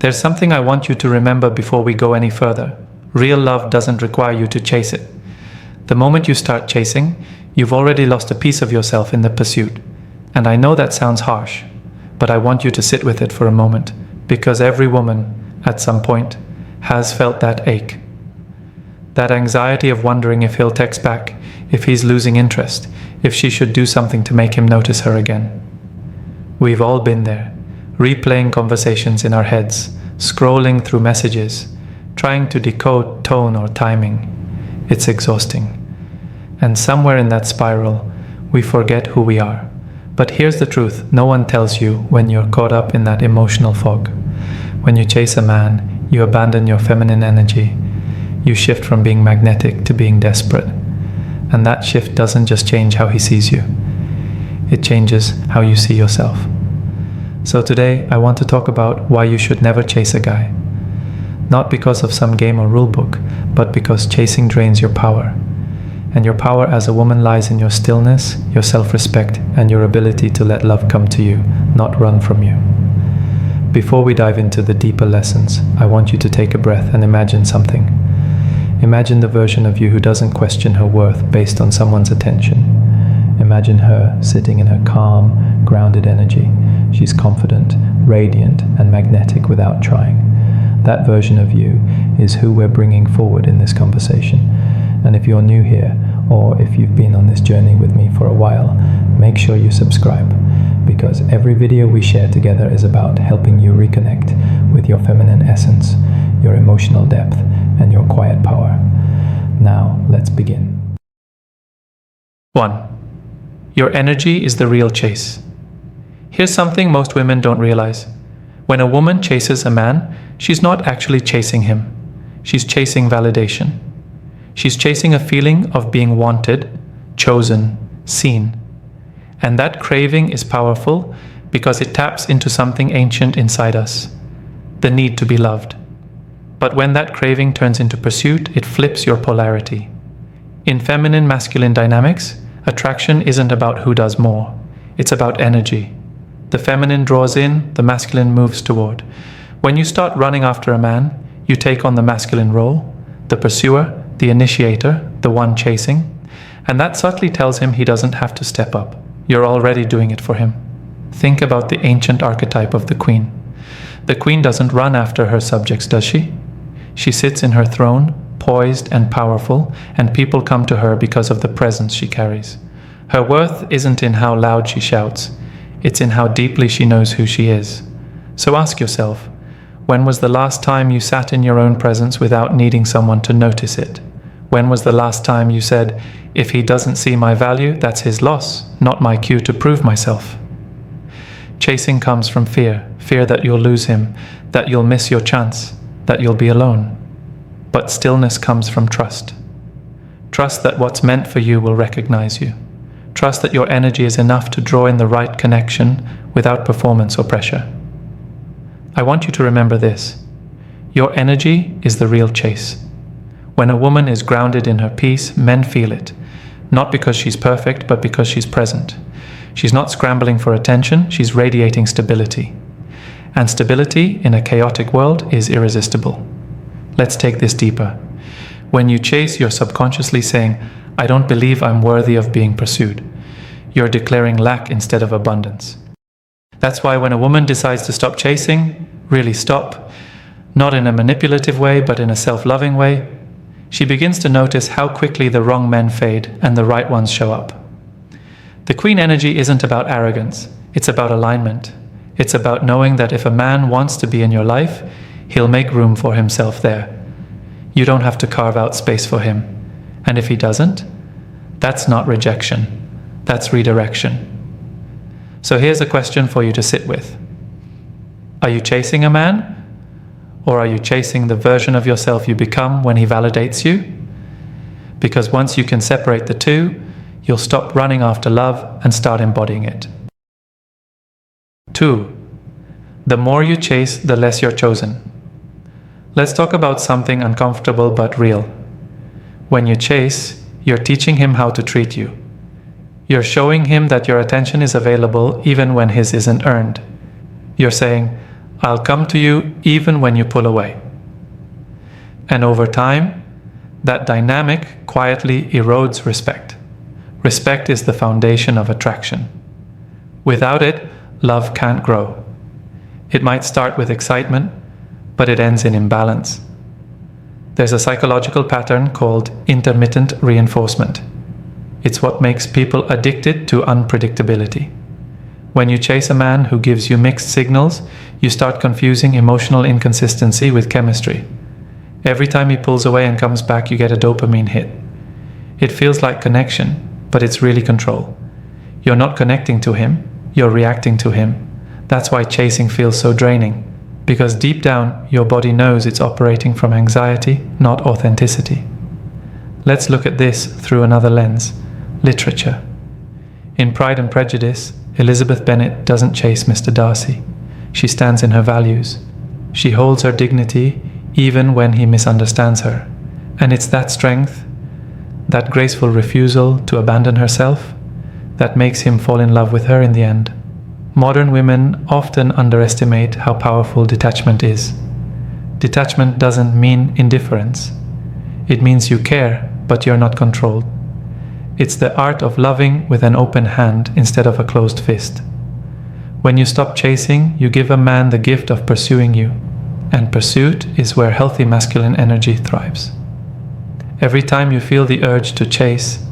There's something I want you to remember before we go any further. Real love doesn't require you to chase it. The moment you start chasing, you've already lost a piece of yourself in the pursuit. And I know that sounds harsh, but I want you to sit with it for a moment, because every woman, at some point, has felt that ache. That anxiety of wondering if he'll text back, if he's losing interest, if she should do something to make him notice her again. We've all been there, replaying conversations in our heads, scrolling through messages, trying to decode tone or timing. It's exhausting. And somewhere in that spiral, we forget who we are. But here's the truth, no one tells you when you're caught up in that emotional fog. When you chase a man, you abandon your feminine energy. You shift from being magnetic to being desperate. And that shift doesn't just change how he sees you. It changes how you see yourself. So today, I want to talk about why you should never chase a guy. Not because of some game or rule book, but because chasing drains your power. And your power as a woman lies in your stillness, your self-respect, and your ability to let love come to you, not run from you. Before we dive into the deeper lessons, I want you to take a breath and imagine something. Imagine the version of you who doesn't question her worth based on someone's attention. Imagine her sitting in her calm, grounded energy. She's confident, radiant, and magnetic without trying. That version of you is who we're bringing forward in this conversation. And if you're new here, or if you've been on this journey with me for a while, make sure you subscribe, because every video we share together is about helping you reconnect with your feminine essence, your emotional depth, and your quiet power. Now, let's begin. 1. Your energy is the real chase. Here's something most women don't realize. When a woman chases a man, she's not actually chasing him. She's chasing validation. She's chasing a feeling of being wanted, chosen, seen. And that craving is powerful because it taps into something ancient inside us, the need to be loved. But when that craving turns into pursuit, it flips your polarity. In feminine-masculine dynamics, attraction isn't about who does more. It's about energy. The feminine draws in, the masculine moves toward. When you start running after a man, you take on the masculine role, the pursuer, the initiator, the one chasing, and that subtly tells him he doesn't have to step up. You're already doing it for him. Think about the ancient archetype of the queen. The queen doesn't run after her subjects, does she? She sits in her throne, poised and powerful, and people come to her because of the presence she carries. Her worth isn't in how loud she shouts, it's in how deeply she knows who she is. So ask yourself, when was the last time you sat in your own presence without needing someone to notice it? When was the last time you said, if he doesn't see my value, that's his loss, not my cue to prove myself? Chasing comes from fear, fear that you'll lose him, that you'll miss your chance, that you'll be alone. But stillness comes from trust. Trust that what's meant for you will recognize you. Trust that your energy is enough to draw in the right connection without performance or pressure. I want you to remember this. Your energy is the real chase. When a woman is grounded in her peace, men feel it. Not because she's perfect, but because she's present. She's not scrambling for attention, she's radiating stability. And stability in a chaotic world is irresistible. Let's take this deeper. When you chase, you're subconsciously saying, I don't believe I'm worthy of being pursued. You're declaring lack instead of abundance. That's why when a woman decides to stop chasing, really stop, not in a manipulative way, but in a self-loving way, she begins to notice how quickly the wrong men fade and the right ones show up. The queen energy isn't about arrogance, it's about alignment. It's about knowing that if a man wants to be in your life, he'll make room for himself there. You don't have to carve out space for him. And if he doesn't, that's not rejection, that's redirection. So here's a question for you to sit with. Are you chasing a man? Or are you chasing the version of yourself you become when he validates you? Because once you can separate the two, you'll stop running after love and start embodying it. 2. The more you chase, the less you're chosen. Let's talk about something uncomfortable but real. When you chase, you're teaching him how to treat you. You're showing him that your attention is available even when his isn't earned. You're saying, I'll come to you even when you pull away. And over time, that dynamic quietly erodes respect. Respect is the foundation of attraction. Without it, love can't grow. It might start with excitement, but it ends in imbalance. There's a psychological pattern called intermittent reinforcement. It's what makes people addicted to unpredictability. When you chase a man who gives you mixed signals, you start confusing emotional inconsistency with chemistry. Every time he pulls away and comes back, you get a dopamine hit. It feels like connection, but it's really control. You're not connecting to him, you're reacting to him. That's why chasing feels so draining, because deep down, your body knows it's operating from anxiety, not authenticity. Let's look at this through another lens: literature. In Pride and Prejudice, Elizabeth Bennet doesn't chase Mr. Darcy. She stands in her values. She holds her dignity even when he misunderstands her. And it's that strength, that graceful refusal to abandon herself, that makes him fall in love with her in the end. Modern women often underestimate how powerful detachment is. Detachment doesn't mean indifference. It means you care, but you're not controlled. It's the art of loving with an open hand instead of a closed fist. When you stop chasing, you give a man the gift of pursuing you, and pursuit is where healthy masculine energy thrives. Every time you feel the urge to chase,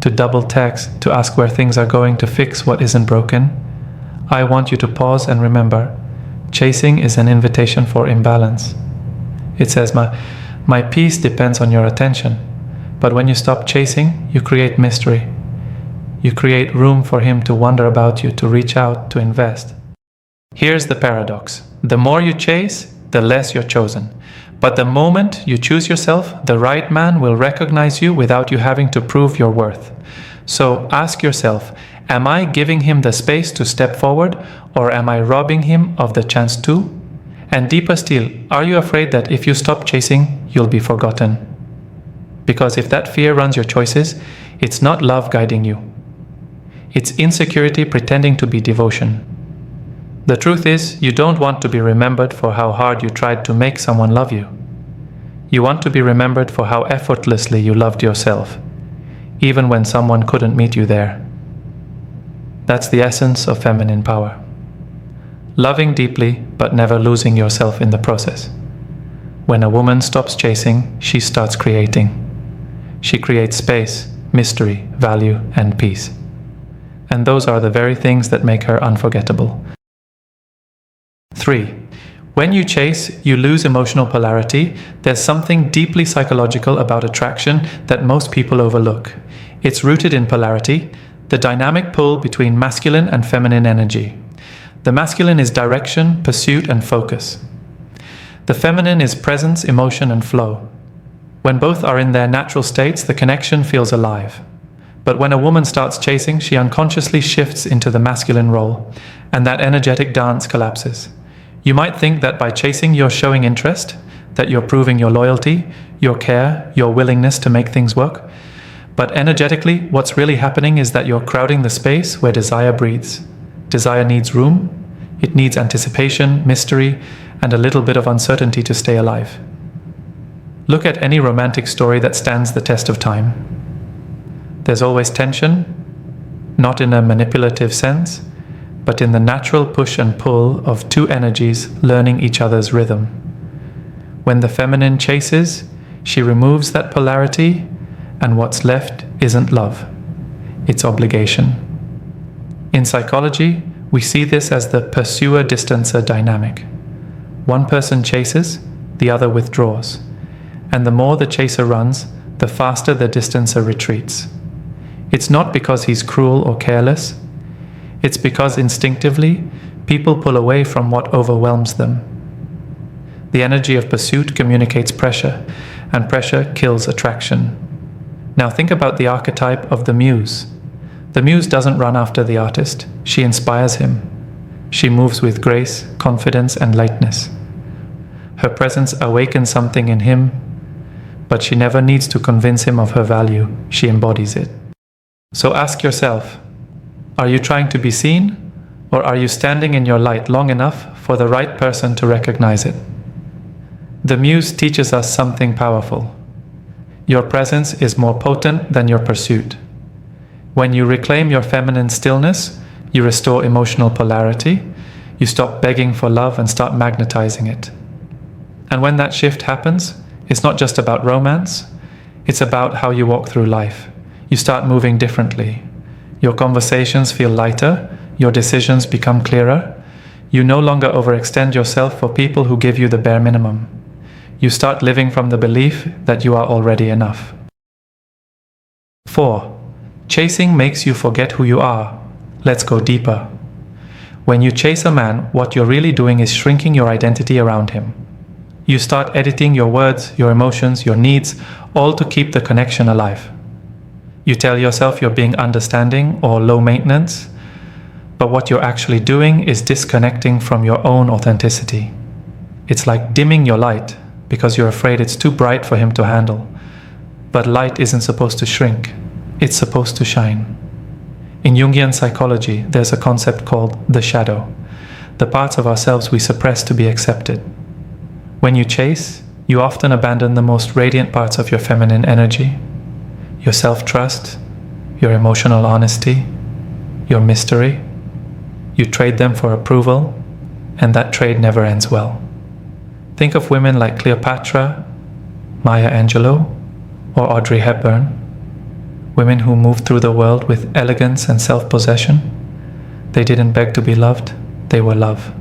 to double text, to ask where things are going, to fix what isn't broken, I want you to pause and remember, chasing is an invitation for imbalance. It says, my peace depends on your attention. But when you stop chasing, you create mystery. You create room for him to wonder about you, to reach out, to invest. Here's the paradox. The more you chase, the less you're chosen. But the moment you choose yourself, the right man will recognize you without you having to prove your worth. So ask yourself, am I giving him the space to step forward, or am I robbing him of the chance to? And deeper still, are you afraid that if you stop chasing, you'll be forgotten? Because if that fear runs your choices, it's not love guiding you. It's insecurity pretending to be devotion. The truth is, you don't want to be remembered for how hard you tried to make someone love you. You want to be remembered for how effortlessly you loved yourself, even when someone couldn't meet you there. That's the essence of feminine power. Loving deeply, but never losing yourself in the process. When a woman stops chasing, she starts creating. She creates space, mystery, value, and peace. And those are the very things that make her unforgettable. 3. When you chase, you lose emotional polarity. There's something deeply psychological about attraction that most people overlook. It's rooted in polarity, the dynamic pull between masculine and feminine energy. The masculine is direction, pursuit, and focus. The feminine is presence, emotion, and flow. When both are in their natural states, the connection feels alive. But when a woman starts chasing, she unconsciously shifts into the masculine role, and that energetic dance collapses. You might think that by chasing you're showing interest, that you're proving your loyalty, your care, your willingness to make things work. But energetically, what's really happening is that you're crowding the space where desire breathes. Desire needs room, it needs anticipation, mystery, and a little bit of uncertainty to stay alive. Look at any romantic story that stands the test of time. There's always tension, not in a manipulative sense, but in the natural push and pull of two energies learning each other's rhythm. When the feminine chases, she removes that polarity, and what's left isn't love, it's obligation. In psychology, we see this as the pursuer-distancer dynamic. One person chases, the other withdraws. And the more the chaser runs, the faster the distancer retreats. It's not because he's cruel or careless. It's because instinctively, people pull away from what overwhelms them. The energy of pursuit communicates pressure, and pressure kills attraction. Now think about the archetype of the muse. The muse doesn't run after the artist, she inspires him. She moves with grace, confidence, and lightness. Her presence awakens something in him, but she never needs to convince him of her value, she embodies it. So ask yourself, are you trying to be seen, or are you standing in your light long enough for the right person to recognize it. The muse teaches us something powerful. Your presence is more potent than your pursuit. When you reclaim your feminine stillness, you restore emotional polarity, you stop begging for love and start magnetizing it. And when that shift happens, it's not just about romance, it's about how you walk through life. You start moving differently. Your conversations feel lighter, your decisions become clearer. You no longer overextend yourself for people who give you the bare minimum. You start living from the belief that you are already enough. 4. Chasing makes you forget who you are. Let's go deeper. When you chase a man, what you're really doing is shrinking your identity around him. You start editing your words, your emotions, your needs, all to keep the connection alive. You tell yourself you're being understanding or low maintenance, but what you're actually doing is disconnecting from your own authenticity. It's like dimming your light because you're afraid it's too bright for him to handle. But light isn't supposed to shrink, it's supposed to shine. In Jungian psychology, there's a concept called the shadow, the parts of ourselves we suppress to be accepted. When you chase, you often abandon the most radiant parts of your feminine energy, your self-trust, your emotional honesty, your mystery. You trade them for approval, and that trade never ends well. Think of women like Cleopatra, Maya Angelou, or Audrey Hepburn, women who moved through the world with elegance and self-possession. They didn't beg to be loved, they were love.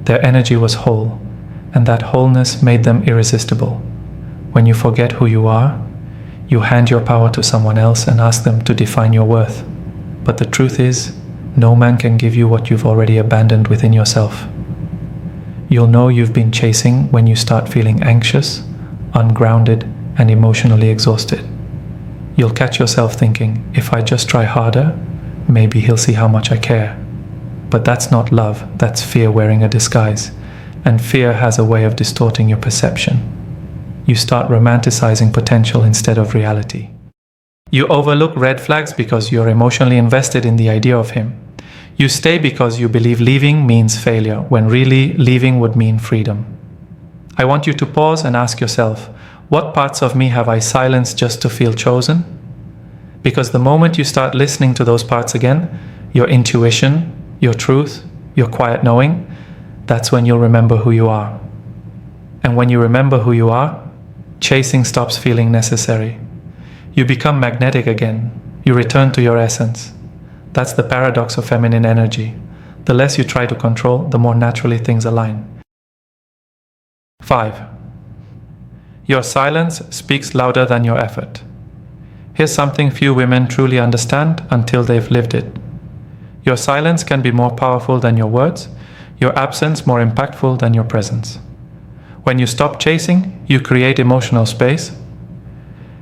Their energy was whole, and that wholeness made them irresistible. When you forget who you are, you hand your power to someone else and ask them to define your worth. But the truth is, no man can give you what you've already abandoned within yourself. You'll know you've been chasing when you start feeling anxious, ungrounded, and emotionally exhausted. You'll catch yourself thinking, if I just try harder, maybe he'll see how much I care. But that's not love, that's fear wearing a disguise. And fear has a way of distorting your perception. You start romanticizing potential instead of reality. You overlook red flags because you're emotionally invested in the idea of him. You stay because you believe leaving means failure, when really leaving would mean freedom. I want you to pause and ask yourself, what parts of me have I silenced just to feel chosen? Because the moment you start listening to those parts again, your intuition, your truth, your quiet knowing, that's when you'll remember who you are. And when you remember who you are, chasing stops feeling necessary. You become magnetic again. You return to your essence. That's the paradox of feminine energy. The less you try to control, the more naturally things align. 5. Your silence speaks louder than your effort. Here's something few women truly understand until they've lived it. Your silence can be more powerful than your words, your absence more impactful than your presence. When you stop chasing, you create emotional space.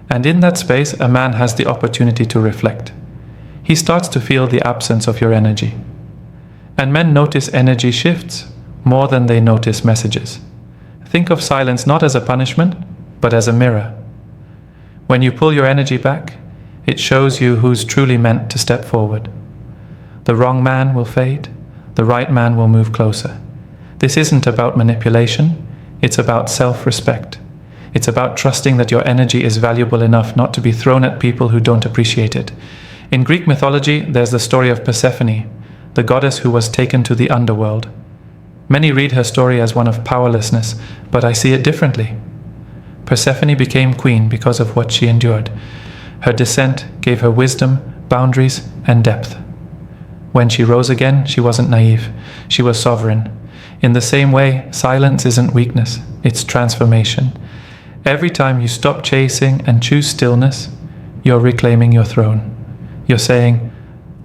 And in that space, a man has the opportunity to reflect. He starts to feel the absence of your energy. And men notice energy shifts more than they notice messages. Think of silence not as a punishment, but as a mirror. When you pull your energy back, it shows you who's truly meant to step forward. The wrong man will fade, the right man will move closer. This isn't about manipulation, it's about self-respect. It's about trusting that your energy is valuable enough not to be thrown at people who don't appreciate it. In Greek mythology, there's the story of Persephone, the goddess who was taken to the underworld. Many read her story as one of powerlessness, but I see it differently. Persephone became queen because of what she endured. Her descent gave her wisdom, boundaries, and depth. When she rose again, she wasn't naive. She was sovereign. In the same way, silence isn't weakness, it's transformation. Every time you stop chasing and choose stillness, you're reclaiming your throne. You're saying,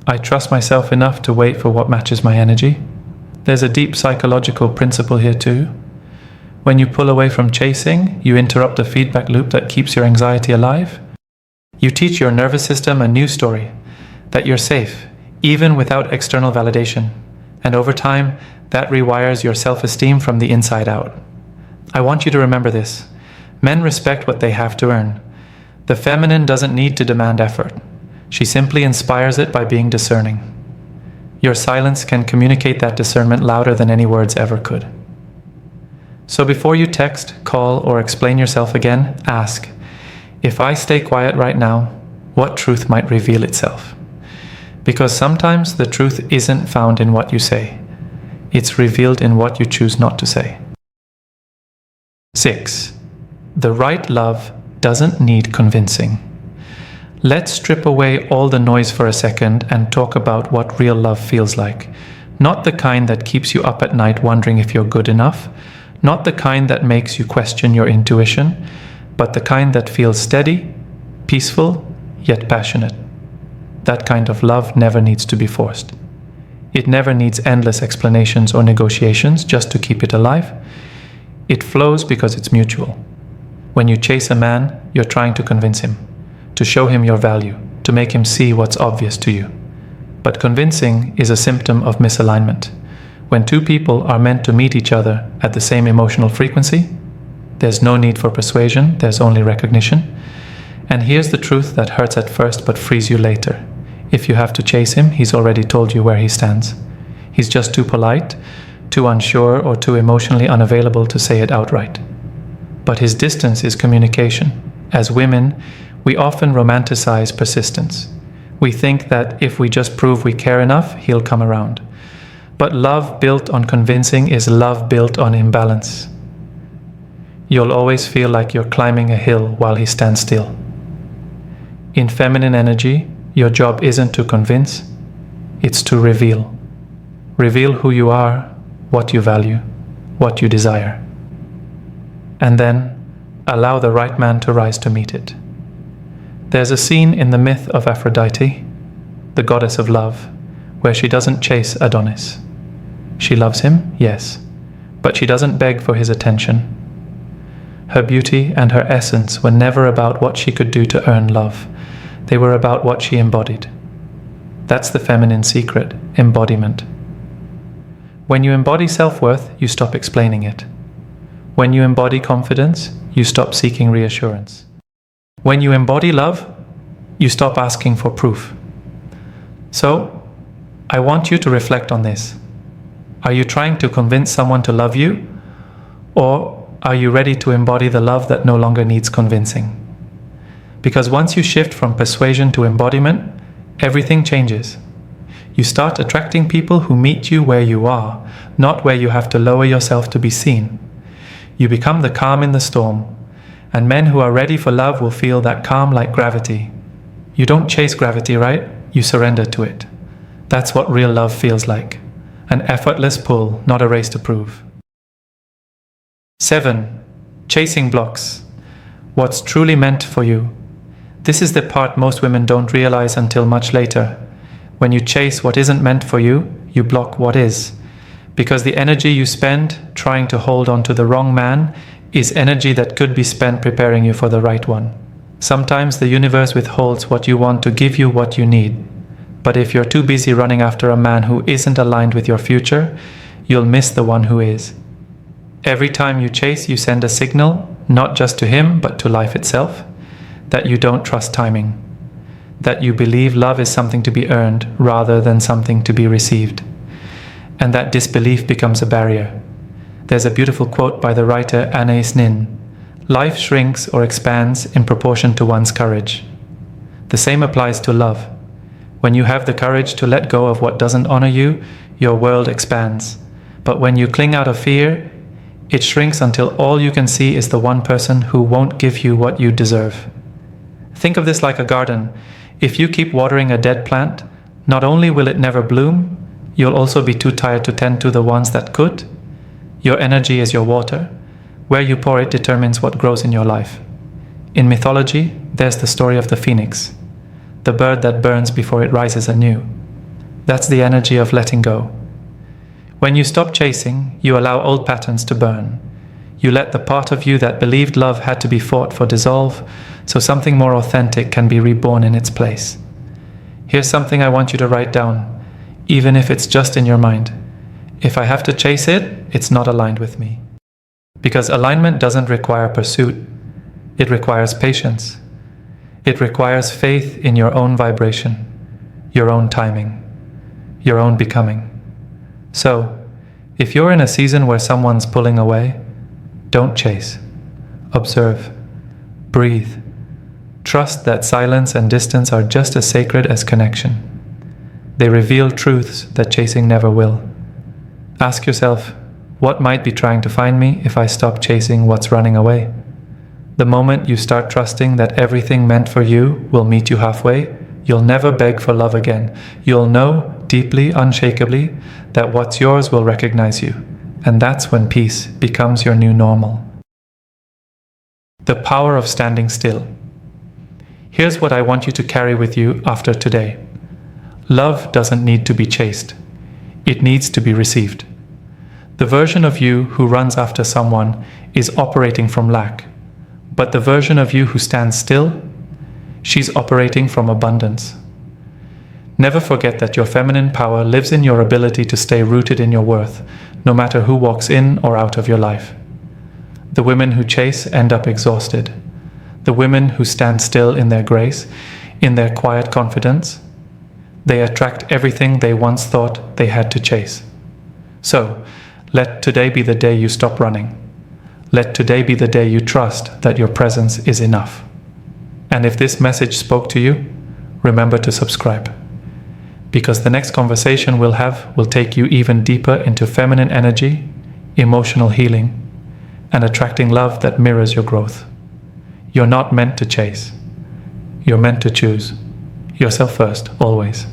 I trust myself enough to wait for what matches my energy. There's a deep psychological principle here too. When you pull away from chasing, you interrupt the feedback loop that keeps your anxiety alive. You teach your nervous system a new story, that you're safe, even without external validation. And over time, that rewires your self-esteem from the inside out. I want you to remember this. Men respect what they have to earn. The feminine doesn't need to demand effort. She simply inspires it by being discerning. Your silence can communicate that discernment louder than any words ever could. So before you text, call, or explain yourself again, ask, if I stay quiet right now, what truth might reveal itself? Because sometimes the truth isn't found in what you say. It's revealed in what you choose not to say. 6. The right love doesn't need convincing. Let's strip away all the noise for a second and talk about what real love feels like. Not the kind that keeps you up at night wondering if you're good enough, not the kind that makes you question your intuition, but the kind that feels steady, peaceful, yet passionate. That kind of love never needs to be forced. It never needs endless explanations or negotiations just to keep it alive. It flows because it's mutual. When you chase a man, you're trying to convince him, to show him your value, to make him see what's obvious to you. But convincing is a symptom of misalignment. When two people are meant to meet each other at the same emotional frequency, there's no need for persuasion, there's only recognition. And here's the truth that hurts at first but frees you later. If you have to chase him, he's already told you where he stands. He's just too polite, too unsure, or too emotionally unavailable to say it outright. But his distance is communication. As women, we often romanticize persistence. We think that if we just prove we care enough, he'll come around. But love built on convincing is love built on imbalance. You'll always feel like you're climbing a hill while he stands still. In feminine energy, your job isn't to convince, it's to reveal. Reveal who you are, what you value, what you desire. And then, allow the right man to rise to meet it. There's a scene in the myth of Aphrodite, the goddess of love, where she doesn't chase Adonis. She loves him, yes, but she doesn't beg for his attention. Her beauty and her essence were never about what she could do to earn love. They were about what she embodied. That's the feminine secret, embodiment. When you embody self-worth, you stop explaining it. When you embody confidence, you stop seeking reassurance. When you embody love, you stop asking for proof. So, I want you to reflect on this. Are you trying to convince someone to love you? Or are you ready to embody the love that no longer needs convincing? Because once you shift from persuasion to embodiment, everything changes. You start attracting people who meet you where you are, not where you have to lower yourself to be seen. You become the calm in the storm, and men who are ready for love will feel that calm like gravity. You don't chase gravity, right? You surrender to it. That's what real love feels like. An effortless pull, not a race to prove. 7. Chasing blocks. What's truly meant for you. This is the part most women don't realize until much later. When you chase what isn't meant for you, you block what is. Because the energy you spend trying to hold on to the wrong man is energy that could be spent preparing you for the right one. Sometimes the universe withholds what you want to give you what you need. But if you're too busy running after a man who isn't aligned with your future, you'll miss the one who is. Every time you chase, you send a signal, not just to him, but to life itself, that you don't trust timing, that you believe love is something to be earned rather than something to be received. And that disbelief becomes a barrier. There's a beautiful quote by the writer Anais Nin: "Life shrinks or expands in proportion to one's courage." The same applies to love. When you have the courage to let go of what doesn't honor you, your world expands. But when you cling out of fear, it shrinks until all you can see is the one person who won't give you what you deserve. Think of this like a garden. If you keep watering a dead plant, not only will it never bloom, you'll also be too tired to tend to the ones that could. Your energy is your water. Where you pour it determines what grows in your life. In mythology, there's the story of the phoenix, the bird that burns before it rises anew. That's the energy of letting go. When you stop chasing, you allow old patterns to burn. You let the part of you that believed love had to be fought for dissolve, so something more authentic can be reborn in its place. Here's something I want you to write down, even if it's just in your mind. If I have to chase it, it's not aligned with me. Because alignment doesn't require pursuit. It requires patience. It requires faith in your own vibration, your own timing. your own becoming. So, if you're in a season where someone's pulling away, don't chase. Observe. Breathe. Trust that silence and distance are just as sacred as connection. They reveal truths that chasing never will. Ask yourself, what might be trying to find me if I stop chasing what's running away? The moment you start trusting that everything meant for you will meet you halfway, you'll never beg for love again. You'll know, deeply, unshakably, that what's yours will recognize you. And that's when peace becomes your new normal. The power of standing still. Here's what I want you to carry with you after today. Love doesn't need to be chased. It needs to be received. The version of you who runs after someone is operating from lack. But the version of you who stands still, she's operating from abundance. Never forget that your feminine power lives in your ability to stay rooted in your worth, no matter who walks in or out of your life. The women who chase end up exhausted. The women who stand still in their grace, in their quiet confidence, they attract everything they once thought they had to chase. So, let today be the day you stop running. Let today be the day you trust that your presence is enough. And if this message spoke to you, remember to subscribe. Because the next conversation we'll have will take you even deeper into feminine energy, emotional healing, and attracting love that mirrors your growth. You're not meant to chase. You're meant to choose. Yourself first, always.